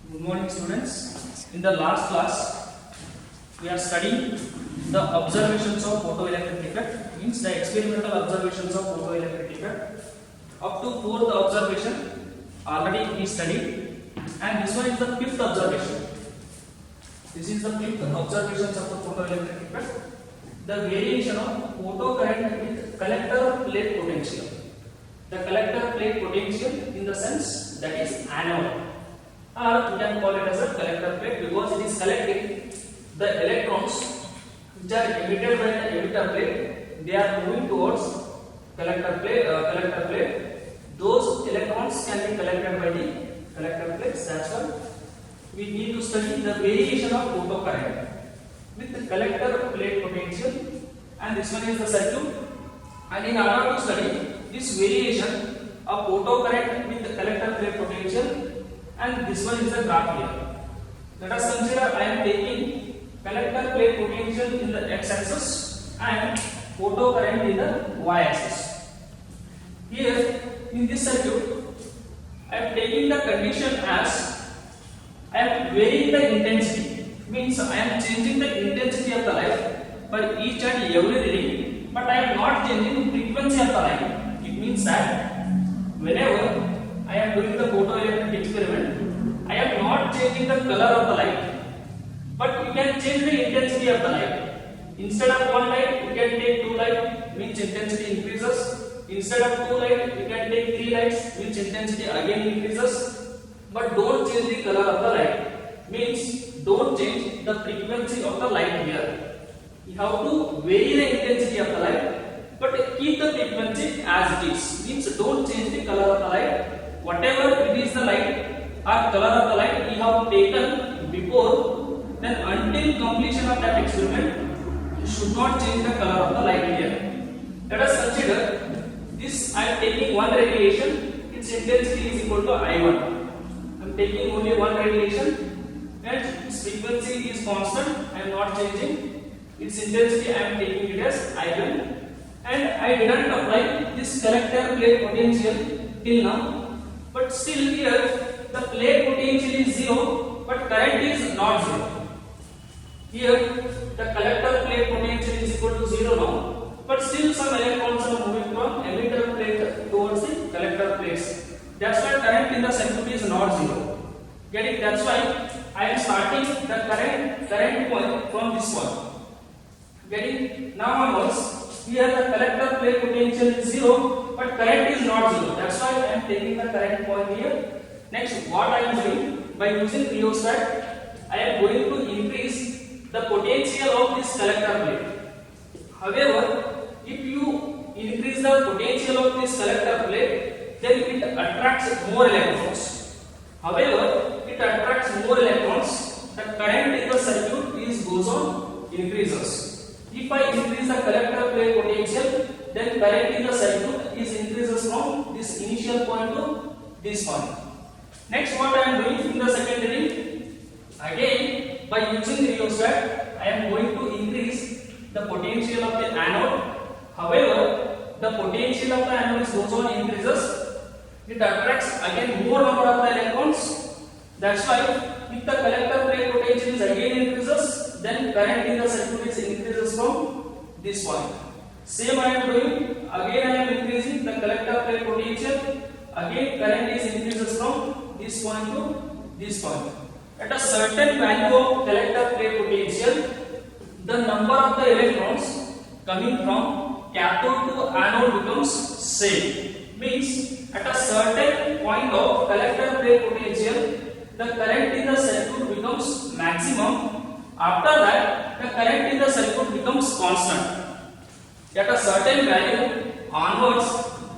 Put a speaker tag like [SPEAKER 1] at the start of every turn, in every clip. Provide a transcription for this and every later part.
[SPEAKER 1] Good morning, students. In the last class, we are studying the observations of photoelectric effect, means the experimental observations of photoelectric effect. Up to fourth observation already we studied, and this one is the fifth observation. This is the fifth observations of the photoelectric effect. The variation of photocurrent with collector plate potential. The collector plate potential in the sense that is anode, or we can call it as a collector plate because it is collecting the electrons which are emitted by the emitter plate. They are moving towards collector plate. Those electrons can be collected by the collector plates. That's why we need to study the variation of photocurrent with the collector plate potential, and this one is the circuit. And in order to study this variation of photocurrent with the collector plate potential, and this one is the graph here. Let us consider I am taking collector plate potential in the x-axis and photocurrent in the y-axis. Here in this circuit, I am taking the condition as I am varying the intensity, means I am changing the intensity of the light for each and every reading, but I am not changing the frequency of the light. It means that whenever I am doing the photoelectric experiment, I am not changing the color of the light, but we can change the intensity of the light. Instead of one light, we can take two light, means intensity increases. Instead of two light, we can take three lights, means intensity again increases. But don't change the color of the light, means don't change the frequency of the light here. You have to vary the intensity of the light, but keep the frequency as it is, means don't change the color of the light. Whatever it is the light or color of the light we have taken before, then until completion of that experiment, you should not change the color of the light here. Let us consider this. I am taking one radiation, its intensity is equal to I1. I am taking only one radiation and its frequency is constant. I am not changing. Its intensity I am taking it as I1, and I didn't apply this collector plate potential till now. But still here the plate potential is 0, but current is not 0. Here the collector plate potential is equal to 0 now, but still some electrons are moving from emitter plate towards the collector plates. That's why current in the circuit is not 0. Get it? That's why I am starting the current point from this point. Getting? Now onwards, here the collector plate potential is 0, but current is not 0. That's why I am taking the current point here. Next, what I am doing, by using rheostat, I am going to increase the potential of this collector plate. However, if you increase the potential of this collector plate, then it attracts more electrons. However, it attracts more electrons, the current in the circuit goes on increases. If I increase the collector plate potential, then current in the circuit increases from this initial point to this point. Next, what I am doing in the second reading, again by using the rheostat, I am going to increase the potential of the anode. However, the potential of the anode goes on increases. It attracts again more number of the electrons. That's why if the collector plate potential is again increases, then current in the circuit increases from this point. Same I am doing, again I am increasing the collector plate potential, again current is increases from this point to this point. At a certain value of collector plate potential, the number of the electrons coming from cathode to anode becomes same. Means at a certain point of collector plate potential, the current in the circuit becomes maximum. After that, the current in the circuit becomes constant. At a certain value onwards,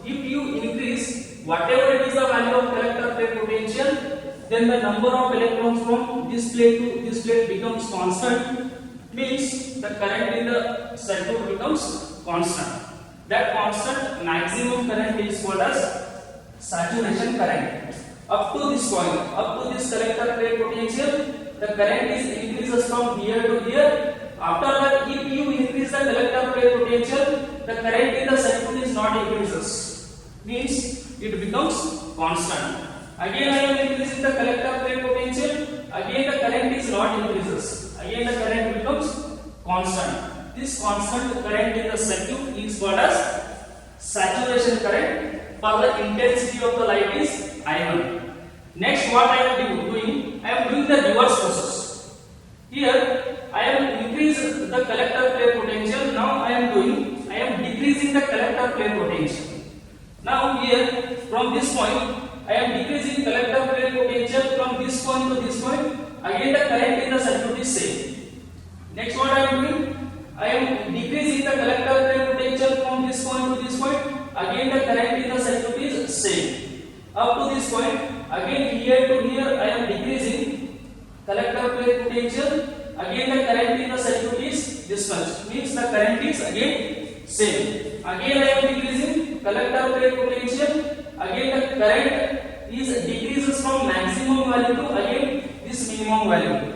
[SPEAKER 1] if you increase whatever it is the value of collector plate potential, then the number of electrons from this plate to this plate becomes constant. Means the current in the circuit becomes constant. That constant maximum current is called as saturation current. Up to this point, up to this collector plate potential, the current is increases from here to here. After that, if you increase the collector plate potential, the current in the circuit is not increases. Means it becomes constant. Again I am increasing the collector plate potential. this constant current in the circuit is called as saturation current. For the intensity of the light is I1. Next, what I am doing? I am doing the reverse process. Here, I am increasing the collector plate potential. Now I am decreasing the collector plate potential. Now here, from this point, I am decreasing collector plate potential from this point to this point. Again, the current in the circuit is same. Next, what I am doing? I am decreasing the collector plate potential from this point to this point. Again, the current in the circuit is same. Up to this point, again here to here, I am decreasing collector plate potential. Again, the current in the circuit is this much. Means the current is again same. Again, I am decreasing collector plate potential. Again, the current is decreases from maximum value to again this minimum value.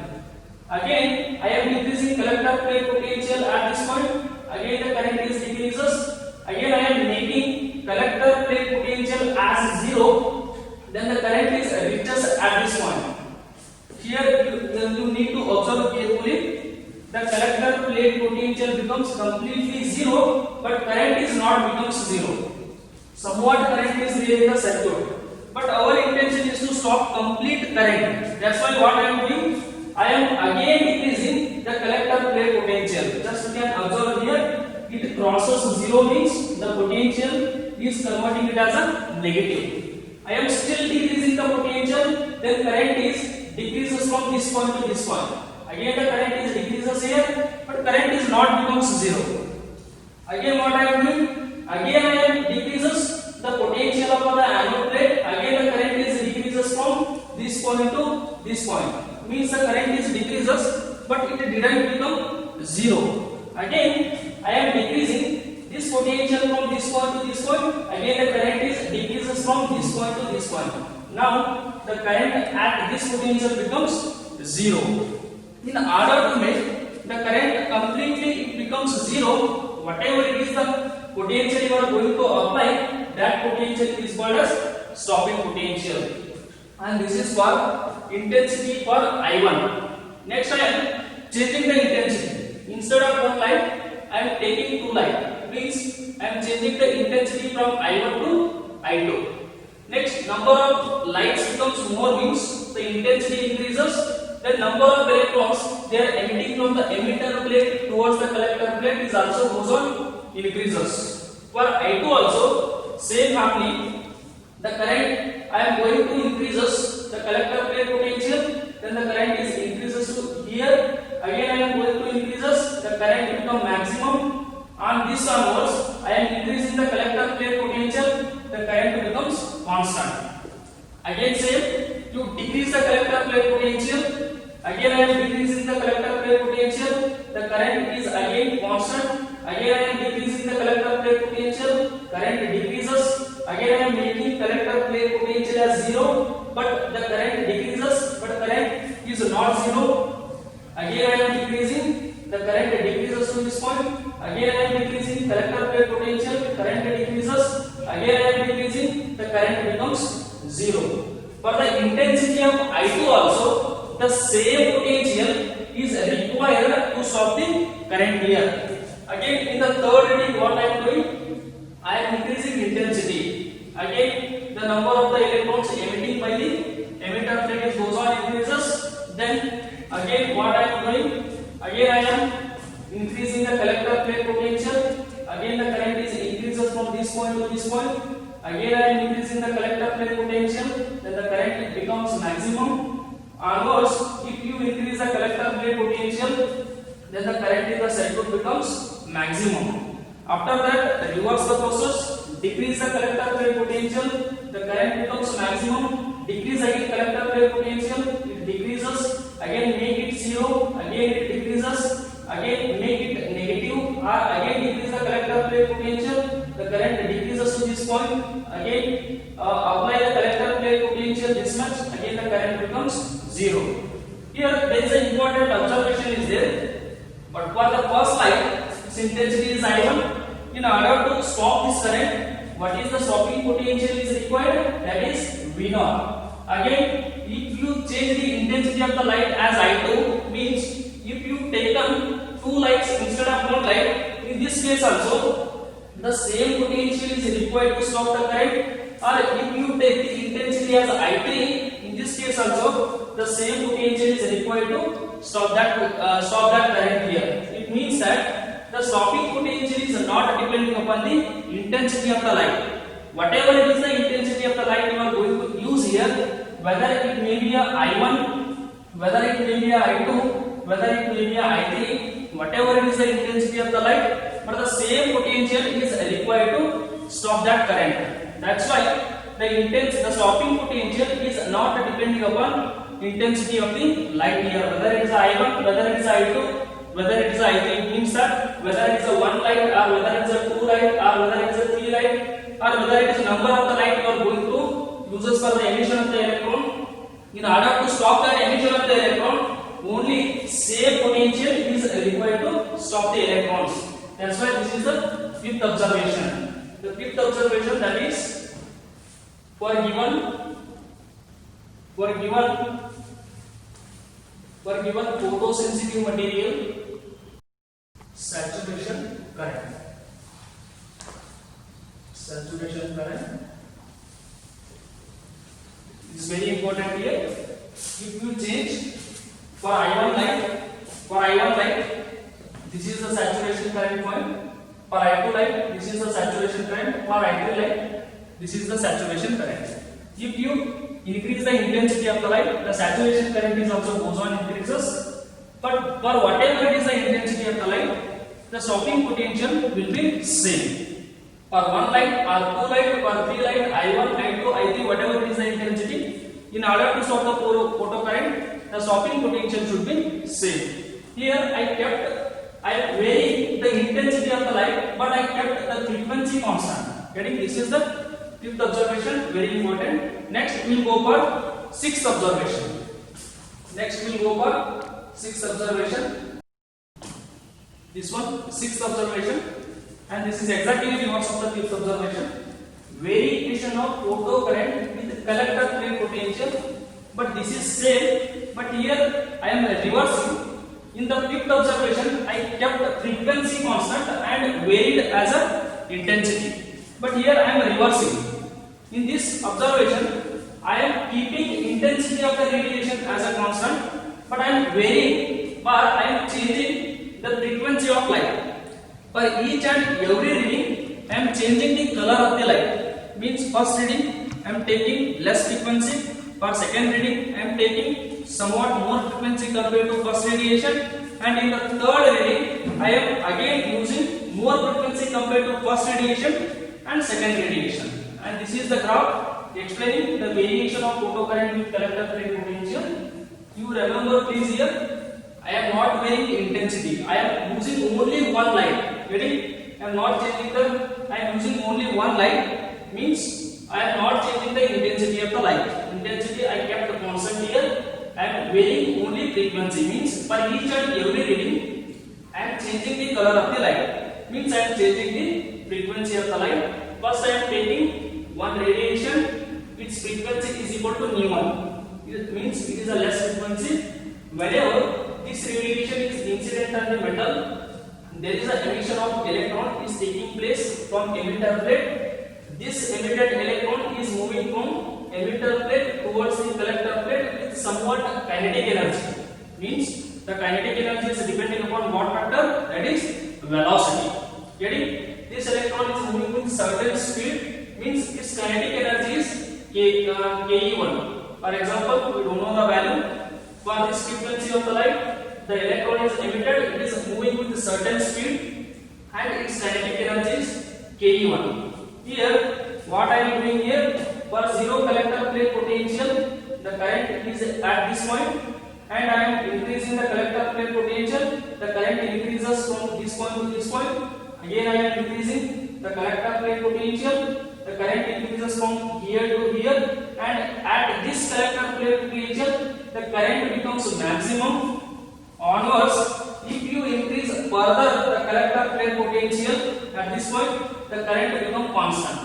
[SPEAKER 1] Again, I am decreasing collector plate potential at this point. Again, the current is decreases. Again, I am making collector plate potential as 0. Then the current is reaches at this point. Here you need to observe carefully. The collector plate potential becomes completely 0, but current is not becomes 0. Somewhat current is there in the circuit, but our intention is to stop complete current. That's why what I am doing, I am again decreasing the collector plate potential. Just you can observe here, it crosses 0 means the potential is converting it as a negative. I am still decreasing the potential, then current is decreases from this point to this point. Again the current is decreases here, but current is not becomes 0. Again what I am doing? Again I am decreases the potential of the anode plate. Again the current is decreases from this point to this point. Means the current is decreases, but it didn't become 0. Again I am decreasing this potential from this point to this point. Again the current is decreases from this point to this point. Now the current at this potential becomes 0. In order to make the current completely becomes 0, whatever it is the potential you are going to apply, that potential is called as stopping potential. And this is for intensity for I1. Next I am changing the intensity. Instead of one light, I am taking 2 light. Means I am changing the intensity from I1 to I2. Next, number of lights becomes more means the intensity increases. The number of electrons they are emitting from the emitter plate towards the collector plate is also goes on increases. For I2 also same happening. The current I am going to increases the collector plate potential. Then the current is increases to here. Again I am going to increases the current become maximum. On this onwards I am increasing the collector plate potential. The current becomes constant. Again same, to decrease the collector plate potential. Again I am decreasing the collector plate potential. The current is again constant. Again I am decreasing the collector plate potential. Current decreases. Again I am making collector plate potential as 0, but the current decreases. But current is not 0. Again I am decreasing. The current decreases to this point. Again I am decreasing collector plate potential. Current decreases. Again I am decreasing. The current becomes 0. For the intensity of I2 also, the same potential is required to stop the current here. Again in the third reading what I am doing? I am increasing intensity. Again the number of the electrons emitting by the emitter plate goes on increases. Then again what I am doing? Again I am increasing the collector plate potential. Again the current is increases from this point to this point. Again I am increasing the collector plate potential. Then the current becomes maximum. Onwards, if you increase the collector plate potential, then the current in the circuit becomes maximum. After that, reverse the process. Decrease the collector plate potential. The current becomes maximum. Decrease again collector plate potential. It decreases. Again make it 0. Again it decreases. Again make it negative. Or again decrease the collector plate potential. The current decreases to this point. Again apply the collector plate potential this much. Again the current becomes 0. Here there is an important observation is there. But for the first light, its intensity is I1. In order to stop this current, what is the stopping potential is required? That is V0. Again, if you change the intensity of the light as I2, means if you taken two lights instead of one light, in this case also the same potential is required to stop the current. Or if you take the intensity as I3, in this case also the same potential is required to stop that current here. It means that the stopping potential is not depending upon the intensity of the light. Whatever it is the intensity of the light you are going to use here, whether it may be a I1, whether it may be a I2, whether it may be a I3, whatever it is the intensity of the light, but the same potential is required to stop that current. That's why the stopping potential is not depending upon intensity of the light here, whether it is I1, whether it is I2, whether it is I3. It means that whether it is a one light or whether it is a two light or whether it is a three light or whether it is number of the light you are going to uses for the emission of the electron. In order to stop that emission of the electron, only same potential is required to stop the electrons. That's why this is the fifth observation. The fifth observation, that is for given photosensitive material, saturation current. Saturation current is very important here. If you change for I1 light, this is the saturation current point. For I2 light, this is the saturation current. For I3 light, this is the saturation current. If you increase the intensity of the light, the saturation current is also goes on increases. But for whatever it is the intensity of the light, the stopping potential will be same. For one light, or two light, or three light, I1, I2, I3, whatever it is the intensity, in order to stop the photo current, the stopping potential should be same. Here I am varying the intensity of the light, but I kept the frequency constant. Getting? This is the fifth observation, very important. Next we will go for sixth observation. This one, sixth observation, and this is exactly the reverse of the fifth observation. Variation of photo current with collector plate potential, but this is same, but here I am reversing. In the fifth observation, I kept frequency constant and varied as a intensity, but here I am reversing. In this observation, I am keeping intensity of the radiation as a constant, but I am varying, but I am changing the frequency of light. For each and every reading, I am changing the color of the light. Means first reading, I am taking less frequency. For second reading, I am taking somewhat more frequency compared to first radiation. And in the third reading, I am again using more frequency compared to first radiation and second radiation. And this is the graph explaining the variation of photocurrent with collector plate potential. You remember please here, I am not varying intensity. I am using only one light. Getting? I am not changing I am using only one light. Means I am not changing the intensity of the light. Intensity I kept constant here. I am varying only frequency. Means for each and every reading, I am changing the color of the light. Means I am changing the frequency of the light. First I am taking one radiation, its frequency is equal to nu1. It means it is a less frequency. Whenever this radiation is incident on the metal, there is an emission of electron is taking place from emitter plate. This emitted electron is moving from emitter plate towards the collector plate with somewhat kinetic energy. Means the kinetic energy is depending upon what factor? That is velocity. Getting? This electron is moving with certain speed. Means its kinetic energy is Ke1. For example, we don't know the value. For this frequency of the light, the electron is emitted, it is moving with a certain speed and its kinetic energy is Ke1. Here, what I am doing here, for zero collector plate potential, the current is at this point and I am increasing the collector plate potential, the current increases from this point to this point. Again I am increasing the collector plate potential, the current increases from here to here, and at this collector plate potential, the current becomes maximum. Onwards, if you increase further the collector plate potential at this point, the current becomes constant.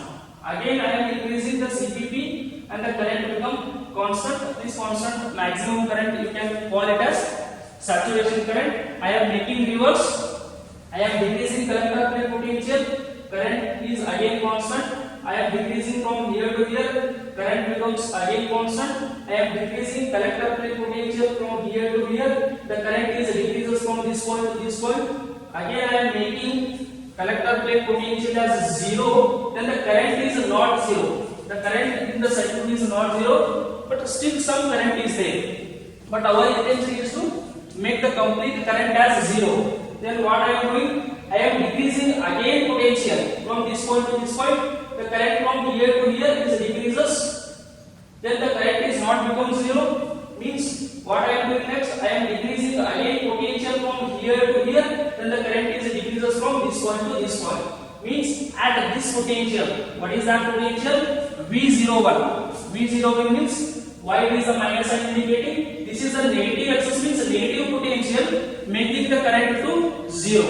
[SPEAKER 1] Again, I am increasing the CPP and the current becomes constant. This constant maximum current you can call it as saturation current. I am making reverse. I am decreasing collector plate potential. Current is again constant. I am decreasing from here to here. Current becomes again constant. I am decreasing collector plate potential from here to here. The current is decreases from this point to this point. Again I am making collector plate potential as 0. Then the current is not 0. The current in the circuit is not 0, but still some current is there. But our intention is to make the complete current as 0. Then what I am doing? I am decreasing again potential from this point to this point. The current from here to here is decreases. Then the current is not become 0. Means what I am doing next? I am decreasing again potential from here to here. Then the current is decreases from this point to this point. Means at this potential. What is that potential? V01. V01 means why it is a minus sign indicating? This is a negative axis, means negative potential making the current to 0.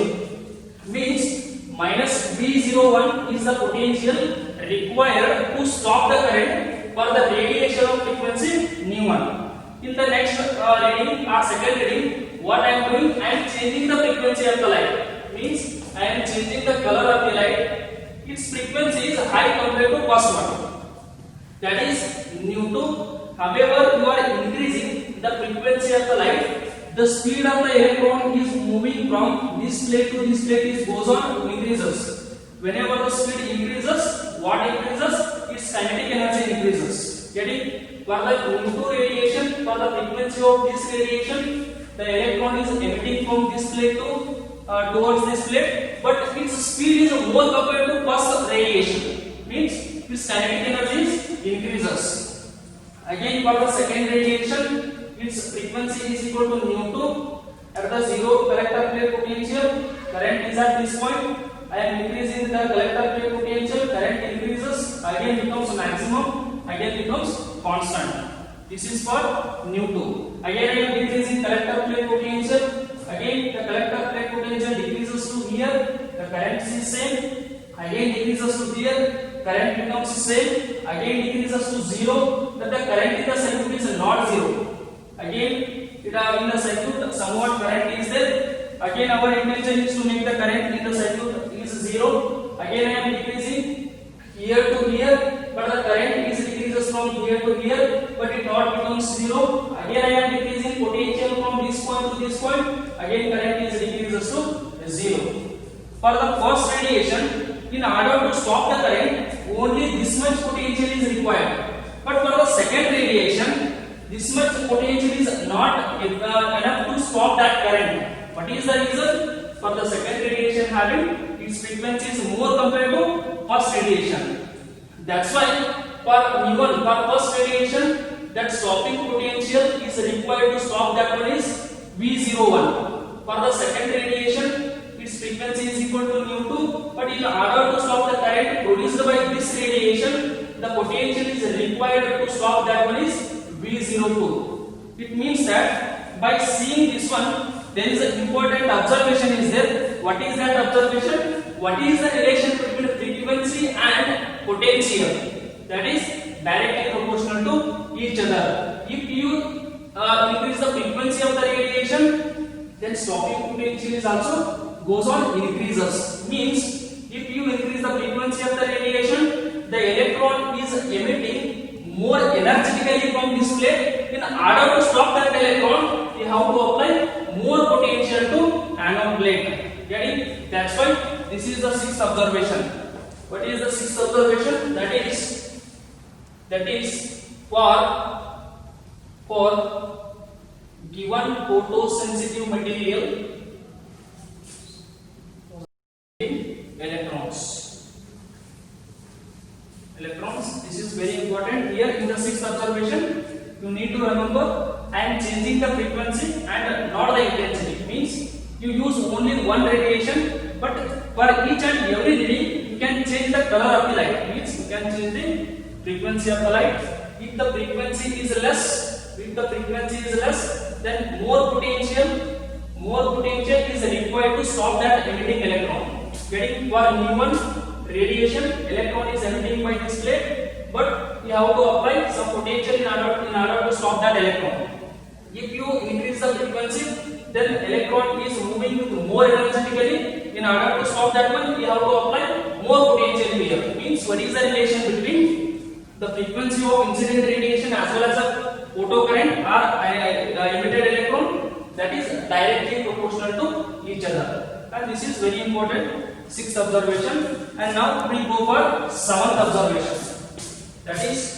[SPEAKER 1] Means minus V01 is the potential required to stop the current for the radiation of frequency nu1. In the next reading or second reading, what I am doing? I am changing the frequency of the light. Means I am changing the color of the light. Its frequency is high compared to first one. That is nu2. However, you are increasing the frequency of the light. The speed of the electron is moving from this plate to this plate is goes on increases. Whenever the speed increases, what increases? Its kinetic energy increases. Getting? For the nu2 radiation, for the frequency of this radiation, the electron is emitting from this plate to towards this plate, but its speed is more compared to first radiation. Means its kinetic energy increases. Again for the second radiation, its frequency is equal to nu2. At the zero collector plate potential, current is at this point. I am increasing the collector plate potential, current increases, again becomes maximum, again becomes constant. This is for nu2. Again I am decreasing collector plate potential. Again the collector plate potential decreases to here, the current is same. Again decreases to here, current becomes same. Again decreases to 0. But the current in the circuit is not 0. Again in the circuit somewhat current is there. Again our intention is to make the current in the circuit is 0. Again I am decreasing here to here, but the current is decreases from here to here, but it not becomes 0. Again I am decreasing potential from this point to this point. Again current is decreases to 0. For the first radiation, in order to stop the current, only this much potential is required. But for the second radiation, this much potential is not enough to stop that current. What is the reason? For the second radiation having its frequency is more compared to first radiation. That's why for nu1, for first radiation, that stopping potential is required to stop that one is V01. For the second radiation, its frequency is equal to nu2, but in order to stop the current produced by this radiation, the potential is required to stop that one is V02. It means that by seeing this one, there is an important observation is there. What is that observation? What is the relation between frequency and potential? That is directly proportional to each other. If you increase the frequency of the radiation, then stopping potential is also goes on increases. Means if you increase the frequency of the radiation, the electron is emitting more energetically from this plate. In order to stop that electron, we have to apply more potential to anode plate. Getting? That's why this is the sixth observation. What is the sixth observation? That is for given photosensitive material electrons, this is very important. Here in the sixth observation, you need to remember I am changing the frequency and not the intensity. Means you use only one radiation, but for each and every reading you can change the color of the light. Means you can change the frequency of the light. If the frequency is less, then more potential is required to stop that emitting electron. Getting? For nu1 radiation, electron is emitting by this plate, but you have to apply some potential in order to stop that electron. If you increase the frequency, then electron is moving with more energetically. In order to stop that one, we have to apply more potential here. Means what is the relation between the frequency of incident radiation as well as the photocurrent or emitted electron? That is directly proportional to each other. And this is very important, sixth observation. And now we go for seventh observation. That is,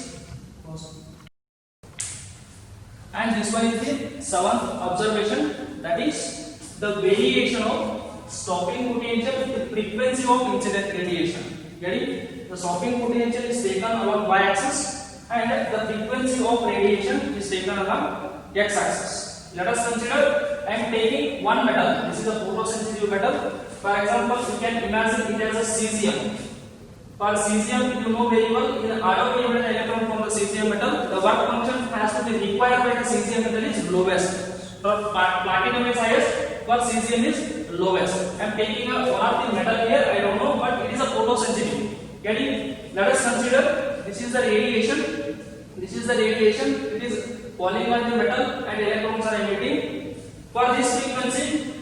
[SPEAKER 1] and this one is the seventh observation. That is the variation of stopping potential with the frequency of incident radiation. Get it? The stopping potential is taken along y-axis and the frequency of radiation is taken along x-axis. Let us consider I am taking one metal. This is a photosensitive metal. For example, you can imagine it as a cesium. For cesium, you know very well, in order to emit an electron from the cesium metal, the work function has to be required by the cesium metal is lowest. For platinum is highest, for cesium is lowest. I am taking one of the metal here, I don't know, but it is a photosensitive. Get it? Let us consider this is the radiation. This is the radiation. It is falling on the metal and electrons are emitting. For this frequency,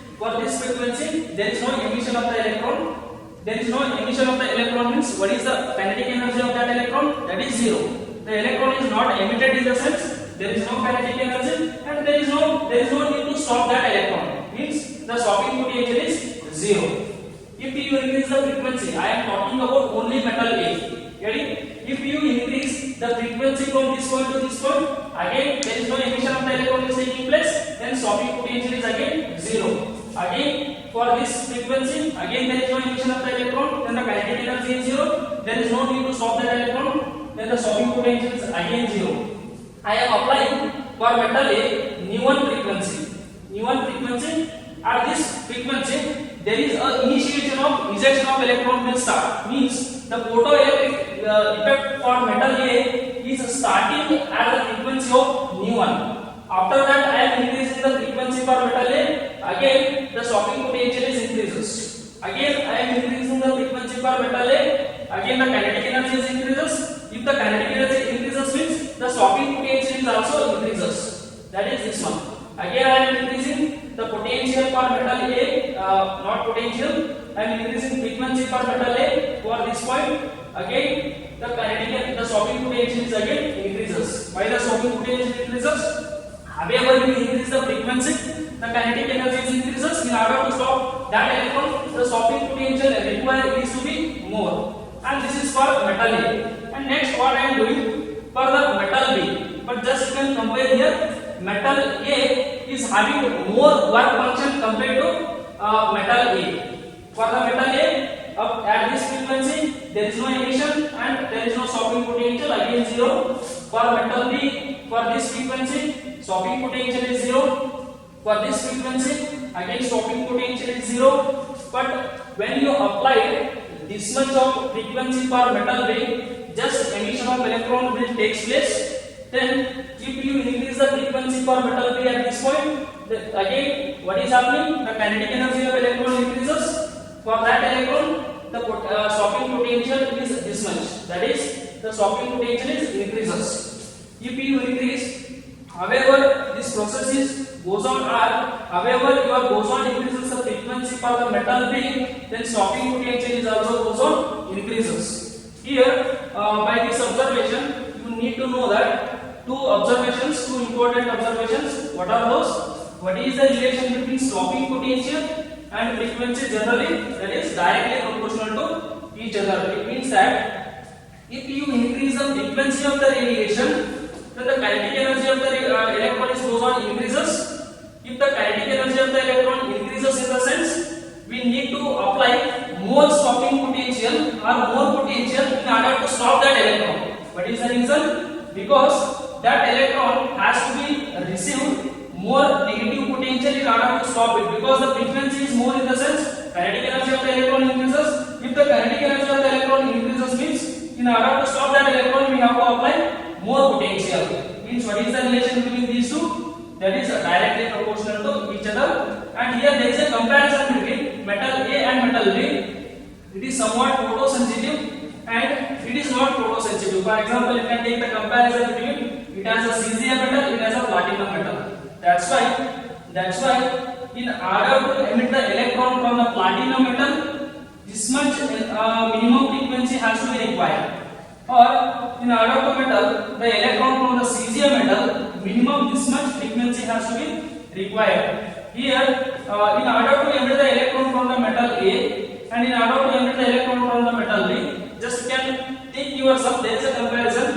[SPEAKER 1] there is no emission of the electron. There is no emission of the electron means what is the kinetic energy of that electron? That is zero. The electron is not emitted in the sense there is no kinetic energy and there is no need to stop that electron. Means the stopping potential is zero. If you increase the frequency, I am talking about only metal A. If you increase the frequency from this point to this point, again there is no emission of the electron is taking place, then stopping potential is again zero. Again for this frequency, again there is no emission of the electron, then the kinetic energy is zero. There is no need to stop that electron, then the stopping potential is again zero. I am applying for metal A new one frequency. At this frequency there is a initiation of ejection of electron will start. Means the photoelectric effect for metal A is starting at the frequency of nu 1. After that, I am increasing the frequency for metal A. Again, the stopping potential is increases. Again, I am increasing the frequency for metal A. Again, the kinetic energy is increases. If the kinetic energy increases, means the stopping potential is also increases. That is this one. Again, I am increasing the potential for metal A. Not potential. I am increasing frequency for metal A for this point. Again, the stopping potential is again increases. Why the stopping potential increases? However, you increase the frequency, the kinetic energy increases. In order to stop that electron, the stopping potential required is to be more. And this is for metal A. And next, what I am doing for the metal B. But just you can compare here, metal A is having more work function compared to metal A. For the metal A, up at this frequency, there is no emission and there is no stopping potential, again zero. For metal B, for this frequency, stopping potential is zero. For this frequency, again stopping potential is zero. But when you apply this much of frequency for metal B, just emission of electron will take place. Then, if you increase the frequency for metal B at this point, again what is happening? The kinetic energy of electron increases. For that electron, the stopping potential is this much. That is, the stopping potential is increases. If you increase, however, this process is goes on R. However, your goes on increases the frequency for the metal B, then stopping potential is also goes on increases. Here, by this observation, you need to know that two important observations. What are those? What is the relation between stopping potential and frequency generally? That is directly proportional to each other. It means that if you increase the frequency of the radiation, then the kinetic energy of the electron goes on increases. If the kinetic energy of the electron increases in the sense, we need to apply more stopping potential or more potential in order to stop that electron. What is the reason? Because that electron has to be received more negative potential in order to stop it, because the frequency is more in the sense kinetic energy of the electron increases. If the kinetic energy of the electron increases, means in order to stop that electron we have to apply more potential. Means what is the relation between these two? That is directly proportional to each other. And here there is a comparison between metal A and metal B. It is somewhat photosensitive and it is not photosensitive. For example, you can take the comparison between it has a cesium metal, it has a platinum metal. That's why in order to emit the electron from the platinum metal, this much minimum frequency has to be required. Or in order to metal the electron from the cesium metal, minimum this much frequency has to be required. Here, in order to emit the electron from the metal A and in order to emit the electron from the metal B, just you can take yourself. There is a comparison.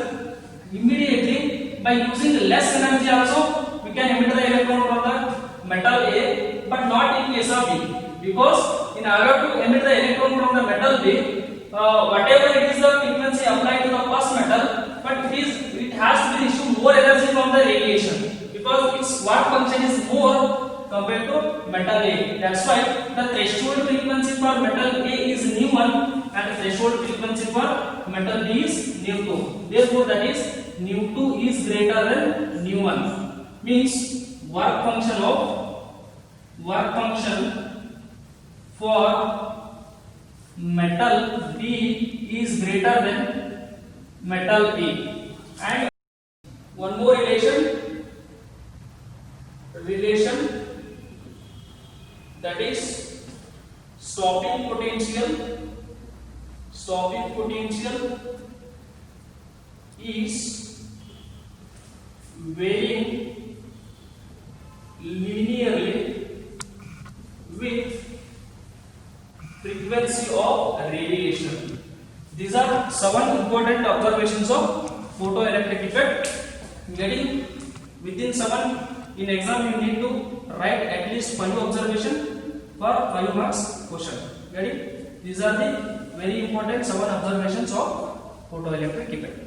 [SPEAKER 1] Immediately, by using less energy also, we can emit the electron from the metal A, but not in case of B, because in order to emit the electron from the metal B, whatever it is the frequency applied to the first metal, but it has to be issue more energy from the radiation, because its work function is more compared to metal A. That's why the threshold frequency for metal A is nu1 and the threshold frequency for metal B is nu2. Therefore, that is nu2 is greater than nu1. Means work function for metal B is greater than metal A. And one more relation that is stopping potential is varying linearly with frequency of radiation. These are 7 important observations of photoelectric effect. Getting within 7 in exam you need to write at least 5 observation for 5 marks question. Getting? These are the very important 7 observations of photoelectric effect.